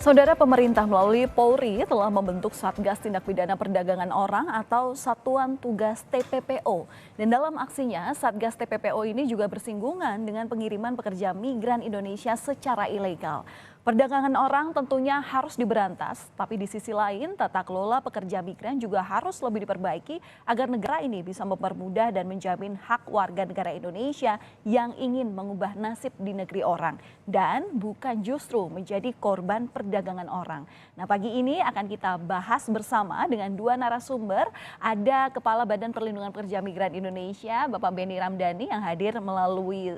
Saudara, pemerintah melalui Polri telah membentuk Satgas Tindak Pidana Perdagangan Orang atau Satuan Tugas TPPO. Dan dalam aksinya, Satgas TPPO ini juga bersinggungan dengan pengiriman pekerja migran Indonesia secara ilegal. Perdagangan orang tentunya harus diberantas, tapi di sisi lain tata kelola pekerja migran juga harus lebih diperbaiki agar negara ini bisa mempermudah dan menjamin hak warga negara Indonesia yang ingin mengubah nasib di negeri orang dan bukan justru menjadi korban perdagangan orang. Nah, pagi ini akan kita bahas bersama dengan dua narasumber. Ada Kepala Badan Perlindungan Pekerja Migran Indonesia, Bapak Benny Ramdhani yang hadir melalui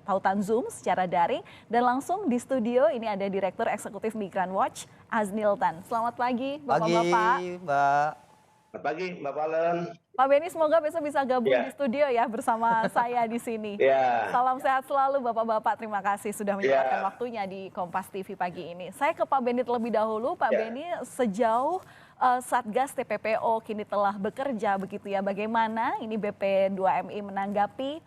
tautan Zoom secara daring, dan langsung di studio ini ada Direktur Eksekutif Migran Watch, Aznil Tan. Selamat pagi, Bapak-Bapak. Pagi, Mbak. Selamat pagi, Mbak Valen. Pak Benny, semoga besok bisa gabung Ya. di studio ya bersama saya di sini. Ya. Salam sehat selalu Bapak-Bapak. Terima kasih sudah menyempatkan Ya. waktunya di Kompas TV pagi ini. Saya ke Pak Benny terlebih dahulu. Pak Benny, sejauh Satgas TPPO kini telah bekerja begitu ya, bagaimana ini BP2MI menanggapi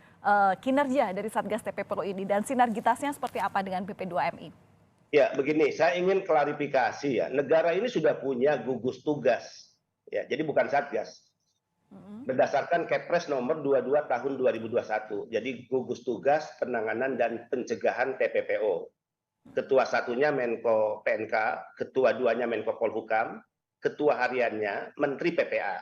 kinerja dari Satgas TPPO ini dan sinergitasnya seperti apa dengan BP2MI? Ya, begini, saya ingin klarifikasi ya. Negara ini sudah punya gugus tugas. Ya, jadi bukan Satgas. Berdasarkan Kepres nomor 22 tahun 2021. Jadi gugus tugas penanganan dan pencegahan TPPO. Ketua satunya Menko PNK, ketua duanya Menko Polhukam, ketua hariannya Menteri PPA.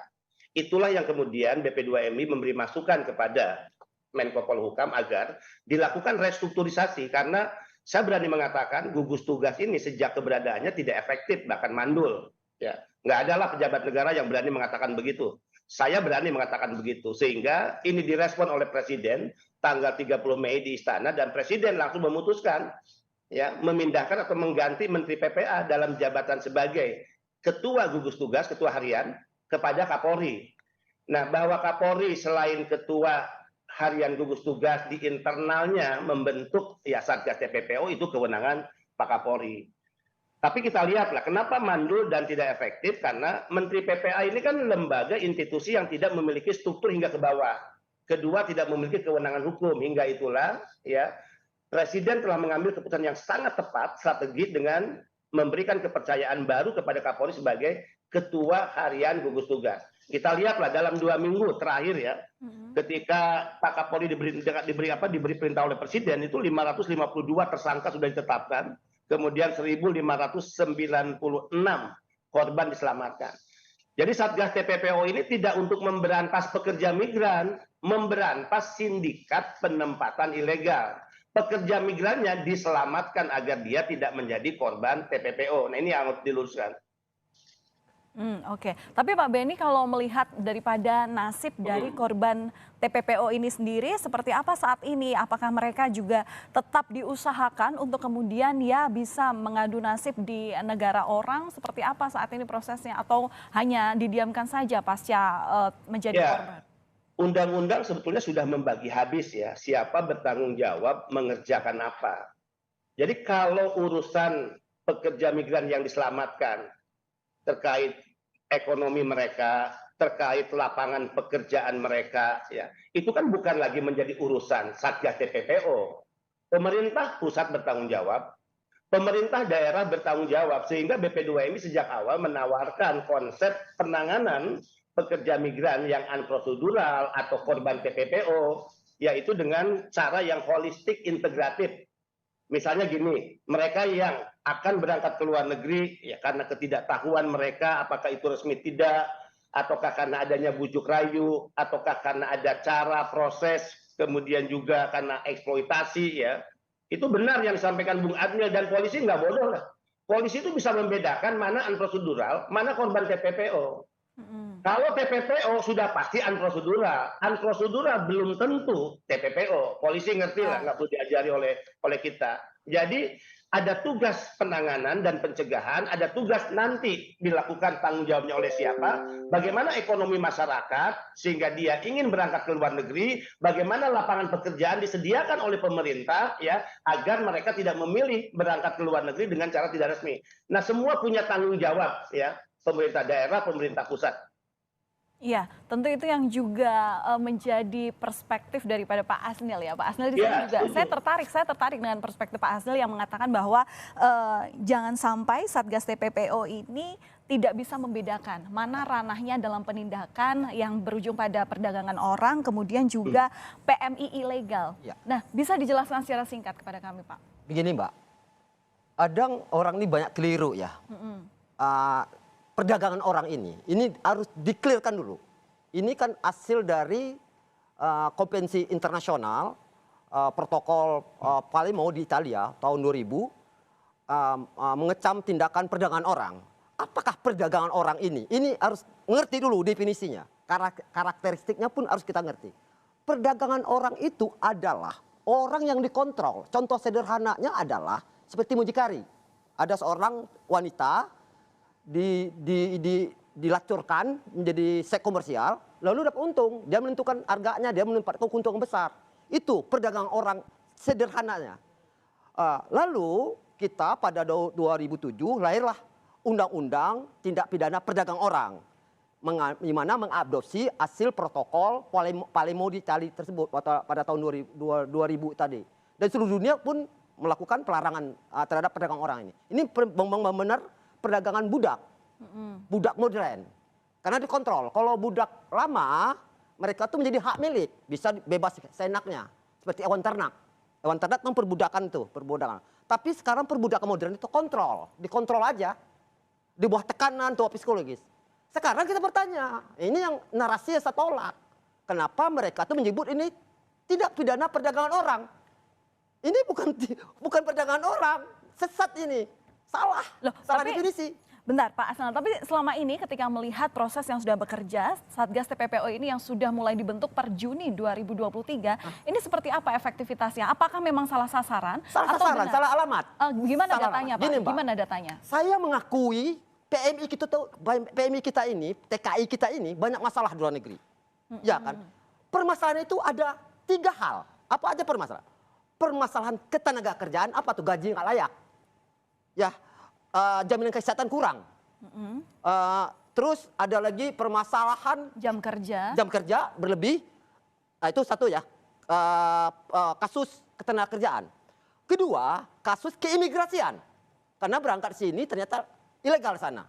Itulah yang kemudian BP2MI memberi masukan kepada Menko Polhukam agar dilakukan restrukturisasi, karena saya berani mengatakan gugus tugas ini sejak keberadaannya tidak efektif, bahkan mandul. Ya, nggak adalah pejabat negara yang berani mengatakan begitu. Saya berani mengatakan begitu, sehingga ini direspon oleh Presiden tanggal 30 Mei di Istana, dan Presiden langsung memutuskan ya memindahkan atau mengganti Menteri PPA dalam jabatan sebagai Ketua Gugus Tugas, Ketua Harian kepada Kapolri. Nah, bahwa Kapolri selain Ketua Harian gugus tugas di internalnya membentuk ya Satgas TPPO, itu kewenangan Pak Kapolri. Tapi kita lihatlah kenapa mandul dan tidak efektif, karena Menteri PPA ini kan lembaga institusi yang tidak memiliki struktur hingga ke bawah. Kedua, tidak memiliki kewenangan hukum. Hingga itulah ya Presiden telah mengambil keputusan yang sangat tepat strategis dengan memberikan kepercayaan baru kepada Kapolri sebagai Ketua Harian gugus tugas. Kita lihatlah dalam 2 minggu terakhir ya, ketika Pak Kapolri diberi perintah oleh Presiden, itu 552 tersangka sudah ditetapkan, kemudian 1.596 korban diselamatkan. Jadi Satgas TPPO ini tidak untuk memberantas pekerja migran, memberantas sindikat penempatan ilegal. Pekerja migrannya diselamatkan agar dia tidak menjadi korban TPPO. Nah, ini yang harus diluruskan. Oke. Tapi Pak Benny, kalau melihat daripada nasib dari korban TPPO ini sendiri seperti apa saat ini? Apakah mereka juga tetap diusahakan untuk kemudian ya bisa mengadu nasib di negara orang? Seperti apa saat ini prosesnya? Atau hanya didiamkan saja pasca menjadi korban? Undang-undang sebetulnya sudah membagi habis ya, siapa bertanggung jawab mengerjakan apa. Jadi kalau urusan pekerja migran yang diselamatkan, terkait ekonomi mereka, terkait lapangan pekerjaan mereka, ya itu kan bukan lagi menjadi urusan Satgas TPPO. Pemerintah pusat bertanggung jawab, pemerintah daerah bertanggung jawab, sehingga BP2MI sejak awal menawarkan konsep penanganan pekerja migran yang unprosedural atau korban TPPO, yaitu dengan cara yang holistik integratif. Misalnya gini, mereka yang akan berangkat ke luar negeri ya karena ketidaktahuan mereka apakah itu resmi tidak, ataukah karena adanya bujuk rayu, ataukah karena ada cara proses, kemudian juga karena eksploitasi ya. Itu benar yang disampaikan Bung Adnil, dan polisi nggak bodoh lah. Polisi itu bisa membedakan mana unprosedural, mana korban TPPO. Kalau TPPO sudah pasti unprosedural, unprosedural belum tentu TPPO. Polisi ngerti lah, nggak perlu diajari oleh kita. Jadi ada tugas penanganan dan pencegahan, ada tugas nanti dilakukan tanggung jawabnya oleh siapa, bagaimana ekonomi masyarakat sehingga dia ingin berangkat ke luar negeri, bagaimana lapangan pekerjaan disediakan oleh pemerintah ya agar mereka tidak memilih berangkat ke luar negeri dengan cara tidak resmi. Nah, semua punya tanggung jawab ya, pemerintah daerah, pemerintah pusat. Iya, tentu itu yang juga menjadi perspektif daripada Pak Asnil ya. Pak Asnil di sini Ya, juga setuju. saya tertarik dengan perspektif Pak Asnil yang mengatakan bahwa jangan sampai Satgas TPPO ini tidak bisa membedakan mana ranahnya dalam penindakan yang berujung pada perdagangan orang, kemudian juga PMI ilegal. Ya. Nah, bisa dijelaskan secara singkat kepada kami, Pak? Begini Mbak, kadang orang ini banyak keliru ya. Perdagangan orang ini harus dikelirkan dulu. Ini kan hasil dari konvensi internasional, protokol Palermo di Italia tahun 2000 mengecam tindakan perdagangan orang. Apakah perdagangan orang ini harus ngerti dulu definisinya. Karakteristiknya pun harus kita ngerti. Perdagangan orang itu adalah orang yang dikontrol. Contoh sederhananya adalah seperti mucikari. Ada seorang wanita dilacurkan menjadi seks komersial, lalu dapat untung. Dia menentukan harganya, dia menempatkan keuntungan besar. Itu perdagangan orang sederhananya. Lalu kita pada 2007 lahirlah Undang-Undang Tindak Pidana Perdagangan Orang, di mana mengadopsi hasil protokol Palermo di Italia tersebut pada tahun 2000 tadi. Dan seluruh dunia pun melakukan pelarangan terhadap perdagangan orang ini. Ini benar perdagangan budak, budak modern. Karena dikontrol. Kalau budak lama, mereka tuh menjadi hak milik, bisa bebas seenaknya, seperti hewan ternak. Hewan ternak kan perbudakan tuh, perbudakan. Tapi sekarang perbudakan modern itu dikontrol aja. Di bawah tekanan tuh psikologis. Sekarang kita bertanya, ini yang narasi yang saya tolak. Kenapa mereka tuh menyebut ini tidak pidana perdagangan orang? Ini bukan perdagangan orang, sesat ini. Salah, Loh, salah tapi definisi. bentar Pak Asnal, tapi selama ini ketika melihat proses yang sudah bekerja, Satgas TPPO ini yang sudah mulai dibentuk per Juni 2023, ini seperti apa efektivitasnya? Apakah memang salah sasaran? Salah atau sasaran, benar? salah alamat. Gimana Salah datanya alamat. Pak? Gini, Mbak. Gimana datanya? Saya mengakui PMI kita ini, TKI kita ini banyak masalah di luar negeri. Ya kan? Permasalahan itu ada 3 hal. Apa aja permasalahan? Permasalahan ketenaga kerjaan, apa tuh gaji nggak layak. Ya, jaminan kesehatan kurang. Terus ada lagi permasalahan Jam kerja berlebih. Nah, itu satu ya, kasus ketenaga kerjaan. Kedua, kasus keimigrasian. Karena berangkat sini ternyata ilegal sana.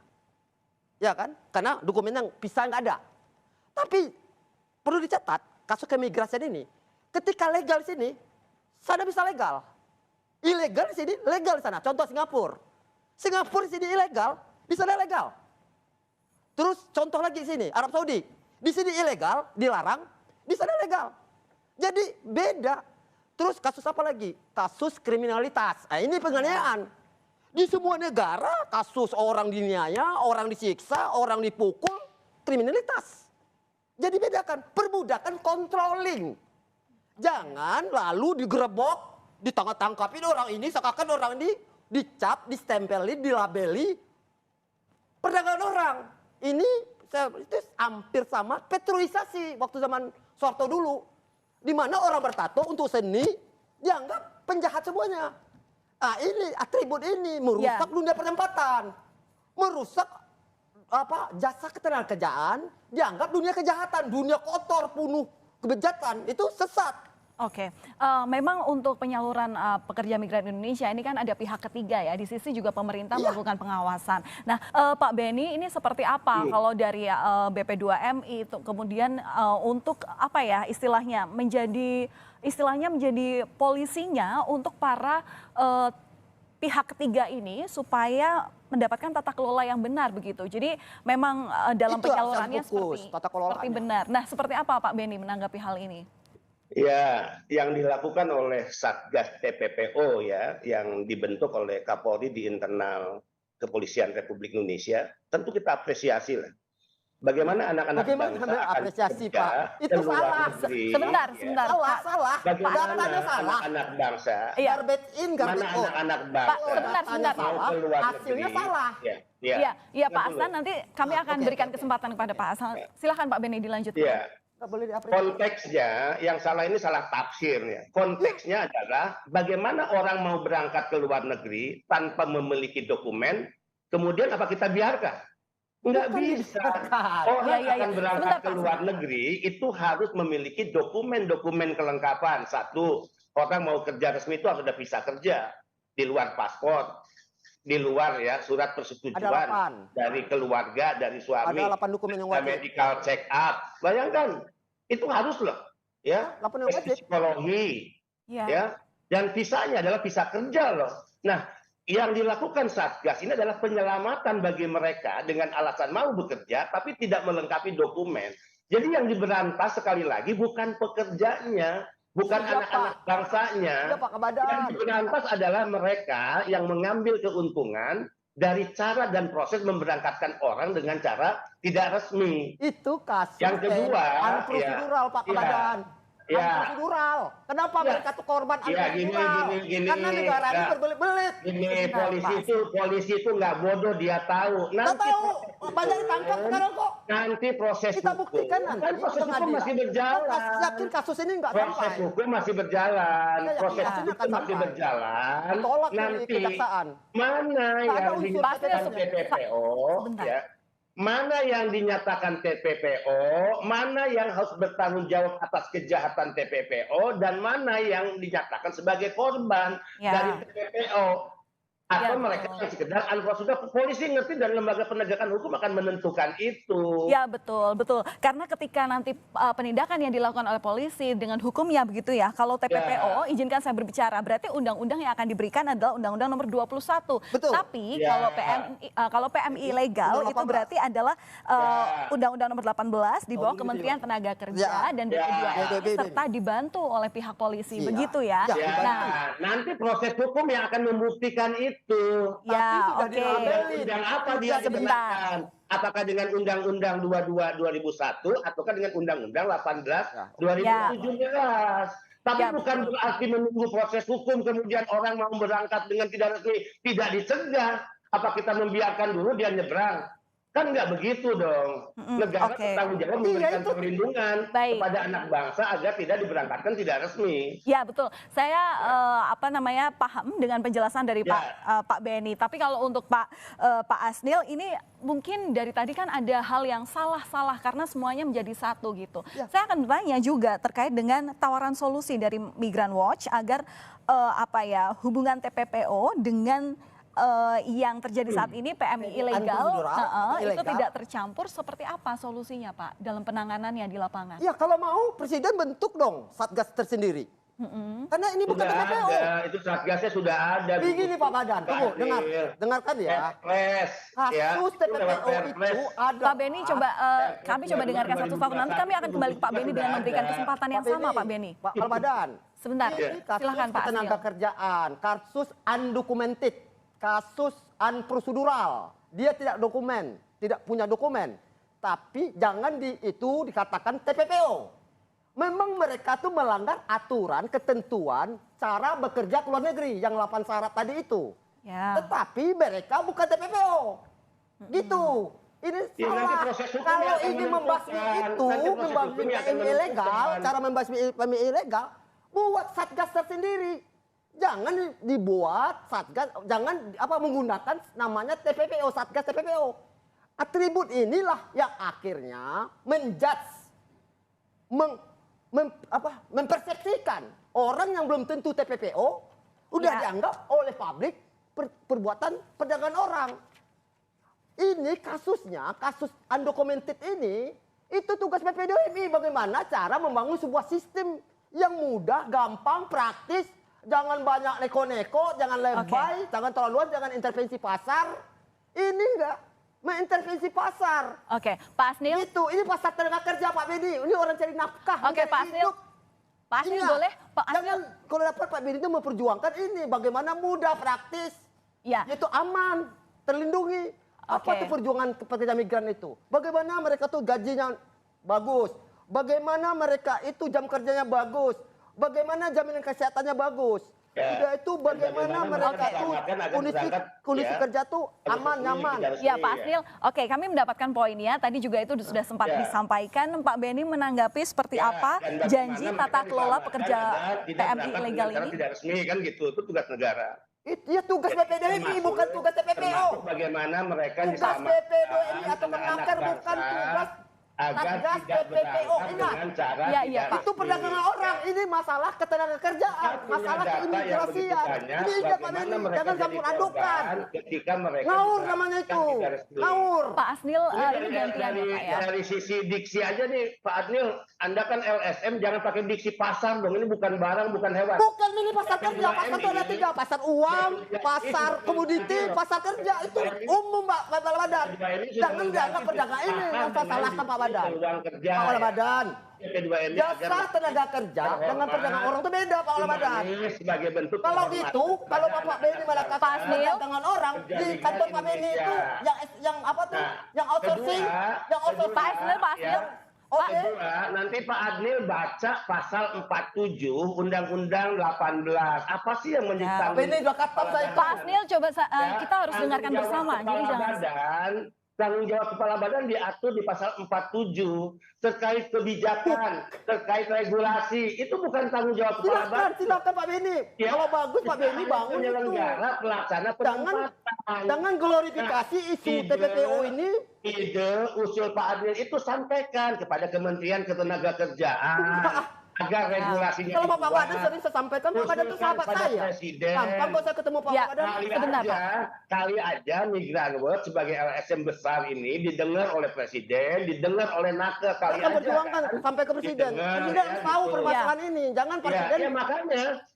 Ya kan? Karena dokumen yang bisa nggak ada. Tapi perlu dicatat, kasus keimigrasian ini, ketika legal di sini, sana bisa legal. Ilegal di sini, legal di sana. Contoh Singapura. Singapura di sini ilegal, di sana legal. Terus contoh lagi di sini, Arab Saudi. Di sini ilegal, dilarang, di sana legal. Jadi beda. Terus kasus apa lagi? Kasus kriminalitas. Nah, ini penganiayaan. Di semua negara kasus orang diniaya, orang disiksa, orang dipukul, kriminalitas. Jadi bedakan, perbudakan controlling. Jangan lalu digerebek, ditangkap-tangkapin orang ini, seakan orang ini dicap, distempeli, dilabeli perdagangan orang. Ini itu hampir sama petroisasi waktu zaman Soeharto dulu. Di mana orang bertato untuk seni dianggap penjahat semuanya. Nah, ini atribut ini merusak dunia penempatan. Merusak jasa ketenagakerjaan, dianggap dunia kejahatan, dunia kotor, penuh kebejatan. Itu sesat. Oke, memang untuk penyaluran pekerja migran Indonesia ini kan ada pihak ketiga ya, di sisi juga pemerintah melakukan pengawasan. Nah, Pak Benny ini seperti apa kalau dari BP2MI itu kemudian untuk apa ya istilahnya menjadi polisinya untuk para pihak ketiga ini supaya mendapatkan tata kelola yang benar begitu. Jadi memang dalam Itu penyalurannya fokus, seperti benar. Nah, seperti apa Pak Benny menanggapi hal ini? Ya, yang dilakukan oleh Satgas TPPO ya, yang dibentuk oleh Kapolri di internal Kepolisian Republik Indonesia, tentu kita apresiasi lah. Bagaimana anak-anak bangsa akan apresiasi, bekerja Pak? Itu ke luar salah. negeri, Sebentar. Salah. Bagaimana Datanya salah. anak-anak bangsa, Iya. Garbage in, garbage mana out. anak-anak Pak, bangsa sebentar. mau ke luar Hasilnya negeri. salah. Iya Pak Betul. Hasan, nanti kami akan Oke, berikan oke. kesempatan kepada Pak Hasan. Silakan Pak Benny dilanjutkan. Ya, Nggak boleh diapresiasi. konteksnya yang salah ini salah tafsir ya. Konteksnya adalah bagaimana orang mau berangkat ke luar negeri tanpa memiliki dokumen, kemudian apa kita biarkan? Nggak Bukan bisa. dibiarkan. Orang Iya, iya, iya. akan berangkat Sebentar, ke Pak. luar negeri itu harus memiliki dokumen-dokumen kelengkapan. Satu, orang mau kerja resmi itu harus ada visa kerja di luar paspor, di luar ya surat Ada persetujuan 8. dari keluarga, dari suami, Ada 8 dokumen yang wajib. medical check up. Bayangkan, itu harus loh, ya. 8 yang Tes wajib. psikologi, Ya. ya. Dan visanya adalah visa kerja loh. Nah, yang dilakukan Satgas ini adalah penyelamatan bagi mereka dengan alasan mau bekerja tapi tidak melengkapi dokumen. Jadi yang diberantas sekali lagi bukan pekerjanya, bukan Iya, anak-anak Pak. bangsanya. Iya, Pak Kabadan. Yang diberantas adalah mereka yang mengambil keuntungan dari cara dan proses memberangkatkan orang dengan cara tidak resmi. Itu kasus Yang kedua, unprocedural, Pak ya, Kabadan. ya. Unprocedural. Kenapa Ya. mereka tuh korban Ya, unprocedural? gini. Karena negara ini Nah, berbelit-belit. Ini Sebentar, polisi itu nggak bodoh, dia tahu. Kita tahu banyak ditangkap sekarang kok. Nanti proses Kita hukum. buktikan nanti Kan di proses hukum pengadilan. masih berjalan. Kita yakin kasus ini nggak Proses sampai. hukum masih berjalan. Kita yakin Proses kasus ini hukum akan masih sampai. berjalan. Ditolak di Nanti kejaksaan. mana Nggak ada yang unsur dinyatakan PPPO. TPPO, Sebentar. ya, mana yang dinyatakan TPPO, mana yang harus bertanggung jawab atas kejahatan TPPO, dan mana yang dinyatakan sebagai korban Ya. dari TPPO. Atau Ya, mereka betul. yang sekedar unprocedural. Polisi ngerti dan lembaga penegakan hukum akan menentukan itu. Ya betul, betul. Karena ketika nanti penindakan yang dilakukan oleh polisi dengan hukumnya begitu ya. Kalau TPPO, izinkan saya berbicara, berarti undang-undang yang akan diberikan adalah Undang-Undang Nomor 21. Betul. Tapi Ya. kalau PMI legal Undang itu 18. berarti adalah Ya. Undang-Undang Nomor 18 di bawah Oh, Kementerian Tenaga Kerja Ya. dan Ya. B2MI Ya. serta dibantu oleh pihak polisi. Iya. Begitu ya. Ya. Ya, Nah, nanti proses hukum yang akan membuktikan itu. ya sudah oke. dilabeli. Undang apa dia Sebentar. dikenakan? Apakah dengan Undang-Undang 22 2001 ataukah dengan Undang-Undang 18 2017? Tapi Ya, bukan betul. berarti menunggu proses hukum kemudian orang mau berangkat dengan tidak resmi tidak dicegah. Apa kita membiarkan dulu dia nyebrang? Kan nggak begitu dong. Negara oke. bertanggung jawab Iya, memberikan itu. perlindungan Baik. kepada anak bangsa agar tidak diberangkatkan tidak resmi. Ya betul, saya paham dengan penjelasan dari Ya. Pak Benny. Tapi kalau untuk Pak Asnil ini mungkin dari tadi kan ada hal yang salah karena semuanya menjadi satu gitu. Ya. Saya akan bertanya juga terkait dengan tawaran solusi dari Migran Watch agar hubungan TPPO dengan yang terjadi saat ini PMI ilegal itu ilegal. tidak tercampur. Seperti apa solusinya Pak dalam penanganannya di lapangan? Ya kalau mau Presiden bentuk dong Satgas tersendiri. Karena ini bukan Sudah TPPO. ada, itu satgasnya sudah ada. Begini Pak Badan, tunggu, dengarkan ya. Perpres, ya. Kasus Itu lewat TPPO Perpres. itu ada. Pak Benny kami coba dengarkan satu-satu. Nanti kami akan kembali ke Pak Benny dengan memberikan kesempatan yang sama Pak Benny. Pak Badan. Sebentar, Ini kasus silakan Pak ketenaga Asnil. kerjaan, kasus undocumented, kasus unprocedural. Dia tidak punya dokumen. Tapi jangan itu dikatakan TPPO. Memang mereka tuh melanggar aturan, ketentuan, cara bekerja ke luar negeri yang 8 syarat tadi itu. Ya. Tetapi mereka bukan TPPO. Gitu. Ini Ya, nanti salah. proses hukum Kalau yang akan ini membasmi menentukan. itu, Nanti proses membasmi hukum yang akan PMI ilegal, menentukan. cara membasmi PMI ilegal, buat satgas tersendiri. Jangan dibuat satgas, jangan menggunakan namanya TPPO, satgas TPPO. Atribut inilah yang akhirnya mempersepsikan orang yang belum tentu TPPO udah Ya. dianggap oleh publik perbuatan perdagangan orang. Ini kasusnya, kasus undocumented ini, itu tugas PPDMI bagaimana cara membangun sebuah sistem yang mudah, gampang, praktis, jangan banyak neko-neko, jangan lebay, jangan terlalu luas, jangan intervensi pasar. Ini enggak mengintervensi pasar. Oke, Pak Asnil. Itu, ini pasar tenaga kerja Pak Bedi. Ini orang cari nafkah. Oke, mencari Pak Asnil. hidup. Pak Asnil Ingat, boleh? Pak Asnil. Jangan kalau dapat Pak Bedi itu memperjuangkan ini bagaimana mudah, praktis, Ya. yaitu aman, terlindungi. Apa Oke. tuh perjuangan pekerja migran itu? Bagaimana mereka tuh gajinya bagus? Bagaimana mereka itu jam kerjanya bagus? Bagaimana jaminan kesehatannya bagus? Ya. Udah itu bagaimana mereka tuh kondisi kerja tuh aman, nyaman. Ya Pak Asnil, oke kami mendapatkan poinnya. Tadi juga itu sudah sempat Ya. disampaikan. Pak Benny menanggapi seperti Ya, apa dan bagaimana janji mereka tata kelola diselamatkan pekerja adalah tidak PMI berangkat ilegal dengan cara ini. tidak resmi kan gitu, itu tugas negara. Itu ya tugas PPDMI bukan tugas TPPO. bagaimana mereka Tugas diselamatkan PP2MI atau anak-anak Kemenaker bukan bangsa tugas agar Satgas tidak TPPO. berangkat Ingat. dengan cara Iya, iya, tidak Pak. Itu resmi. perdagangan orang, ini masalah ketenagakerjaan, Kita punya masalah data yang begitu keimigrasian. banyak, Ini ingat Pak bagaimana Beni, mereka jangan jadi campur adukan. korban ketika mereka Ngawur diberangkatkan namanya itu, tidak resmi. ngawur. Pak Asnil, Ini ini gantian ya Pak ya. dari sisi diksi aja nih, Pak Adnil, Anda kan LSM, jangan pakai diksi pasar dong. Ini bukan barang, bukan hewan. Bukan ini pasar kerja, pasar itu ada 3, pasar uang, pasar komoditi, pasar kerja, itu umum Pak Badan. Jangan dianggap perdagangan ini yang saya salahkan Pak Badan. Pak Badan. PP2MI Jasa tenaga kerja dengan perdagangan orang itu beda Pak Badan. Sebagai bentuk Kalau penghormatan gitu, kalau Bapak Beni Pak melakukan Asnil. perdagangan orang di kantor Pak Beni itu yang apa tuh? Yang outsourcing, yang outsourcing. Pak Asnil, Pak Asnil. Oke. Kedua, nanti Pak Adnil baca pasal 47 Undang-Undang 18. Apa sih yang menjadi Ya, tanggung Beni udah katam saya. Pak Asnil, coba kita harus tanggung dengarkan jawab bersama. Jadi kepala jangan. badan, tanggung jawab kepala badan diatur di pasal 47 terkait kebijakan, terkait regulasi. Itu bukan tanggung jawab kepala Silakan, badan. silakan Pak Beni. Ya. Kalau bagus Pak Beni bangun itu. Penyelenggara pelaksana penempatan. Jangan glorifikasi isu ide- TPPO ini. Ide usul Pak Adil itu sampaikan kepada Kementerian Ketenagakerjaan agar regulasinya Kalau Bapak dibuat. Badan sering saya sampaikan, Pak Badan itu sahabat Usulkan saya. pada Presiden. Gampang kok saya ketemu Pak Ya. Badan. Sebentar, Kali aja Migran World sebagai LSM besar ini didengar oleh Presiden, didengar oleh Naker kali Akan aja. perjuangkan kan? sampai ke Presiden. Didengar, Presiden ya, harus tahu gitu. permasalahan ini. Jangan Ya, Presiden ya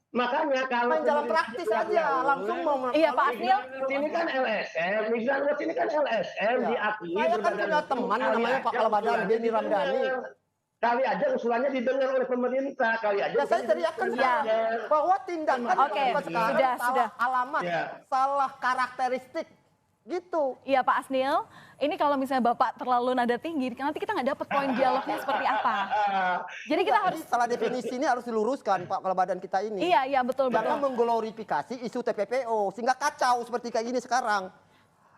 makanya kalau main jalan pemerintah praktis Migran aja, World, langsung mau. Iya, Pak Asnil. Ini kan LSM, Migran World ini kan LSM Ya. diakui. Saya kan berbadan punya hukum. teman Kali namanya aja Pak Kepala Badan, usulannya Benny Ramdhani. didengar. Kali aja usulannya didengar oleh pemerintah, kali aja. Ya saya teriakkan Ya. bahwa tindakan Oke, sampai sekarang sudah, salah sudah. alamat, Ya. salah karakteristik, gitu. Iya Pak Asnil, ini kalau misalnya Bapak terlalu nada tinggi, nanti kita nggak dapat poin dialognya seperti apa. Jadi kita harus, Jadi salah definisi ini harus diluruskan Pak Kepala Badan kita ini. iya betul Jangan betul. mengglorifikasi isu TPPO sehingga kacau seperti kayak gini sekarang.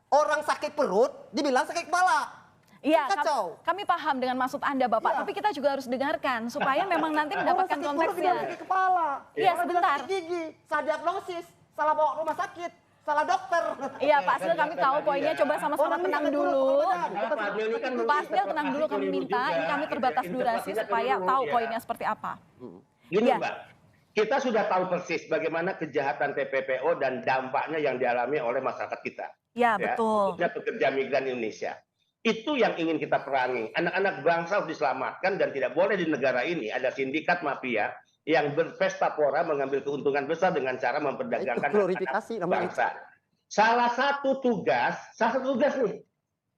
Orang sakit perut dibilang sakit kepala. Iya, Kacau. kami paham dengan maksud Anda Bapak, Iya. tapi kita juga harus dengarkan supaya memang nanti mendapatkan Orang sakit perut konteksnya. dibilang sakit kepala. Iya, Orang sebentar. bilang sakit gigi, salah diagnosis, salah bawa rumah sakit, salah dokter. Iya Pak Asnil, kami tahu poinnya, coba sama-sama Orang tenang sakit perut, dulu. Pak Badan. Pak Adil ini kan Pak Asnil tenang dulu, kami minta, ini kami terbatas durasi supaya tahu poinnya seperti apa. Gini Ya. Mbak, kita sudah tahu persis bagaimana kejahatan TPPO dan dampaknya yang dialami oleh masyarakat kita. Ya betul. Khususnya pekerja migran Indonesia. Itu yang ingin kita perangi. Anak-anak bangsa harus diselamatkan dan tidak boleh di negara ini ada sindikat mafia yang berpesta pora mengambil keuntungan besar dengan cara memperdagangkan Itu glorifikasi anak namanya. bangsa. Salah satu tugas nih,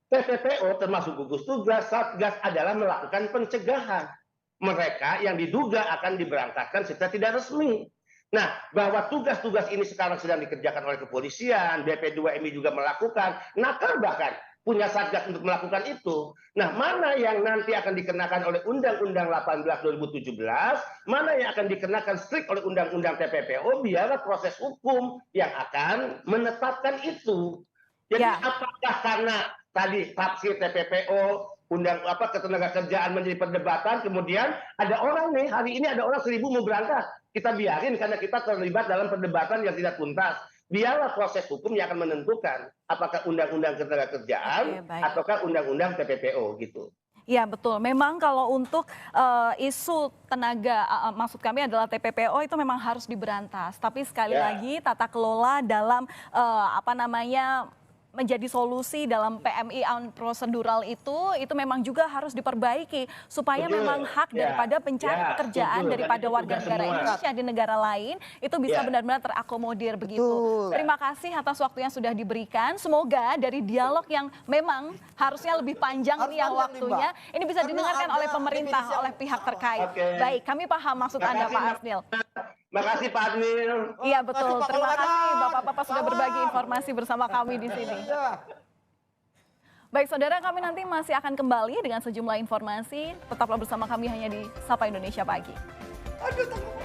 TPPO termasuk gugus tugas, Satgas adalah melakukan pencegahan. Mereka yang diduga akan diberangkatkan secara tidak resmi. Nah, bahwa tugas-tugas ini sekarang sedang dikerjakan oleh kepolisian, BP2MI juga melakukan, Naker bahkan punya satgas untuk melakukan itu. Nah, mana yang nanti akan dikenakan oleh Undang-Undang 18 2017, mana yang akan dikenakan strict oleh Undang-Undang TPPO, biarlah proses hukum yang akan menetapkan itu. Jadi Ya. apakah karena tadi tafsir TPPO, ketenagakerjaan menjadi perdebatan, kemudian ada orang nih, hari ini ada orang 1.000 mau berangkat, kita biarin karena kita terlibat dalam perdebatan yang tidak tuntas. Biarlah proses hukum yang akan menentukan apakah undang-undang ketenagakerjaan Oke, baik. ataukah undang-undang TPPO gitu. Iya betul. Memang kalau untuk isu tenaga, maksud kami adalah TPPO itu memang harus diberantas. Tapi sekali Ya. lagi tata kelola dalam menjadi solusi dalam PMI prosedural itu memang juga harus diperbaiki supaya Betul. memang hak Ya. daripada pencari Ya, pekerjaan betul. daripada Dan itu warga tugas negara semua. Indonesia di negara lain itu bisa Ya. benar-benar terakomodir begitu. Betul. Terima kasih atas waktu yang sudah diberikan. Semoga dari dialog yang memang harusnya lebih panjang Harus nih yang panjang nih, waktunya, Mbak. ini bisa Karena didengarkan ada oleh pemerintah, definisi yang oleh pihak terkait. Oke. Baik, kami paham maksud Anda Makasih, Pak Mbak. Asnil. Makasih Pak Admil. Iya Terima betul, kasih, Pak terima Kepala kasih Badan. Bapak-Bapak sudah Salam. berbagi informasi bersama kami di sini. Ya. Baik saudara, kami nanti masih akan kembali dengan sejumlah informasi. Tetaplah bersama kami hanya di Sapa Indonesia Pagi. Aduh, takut.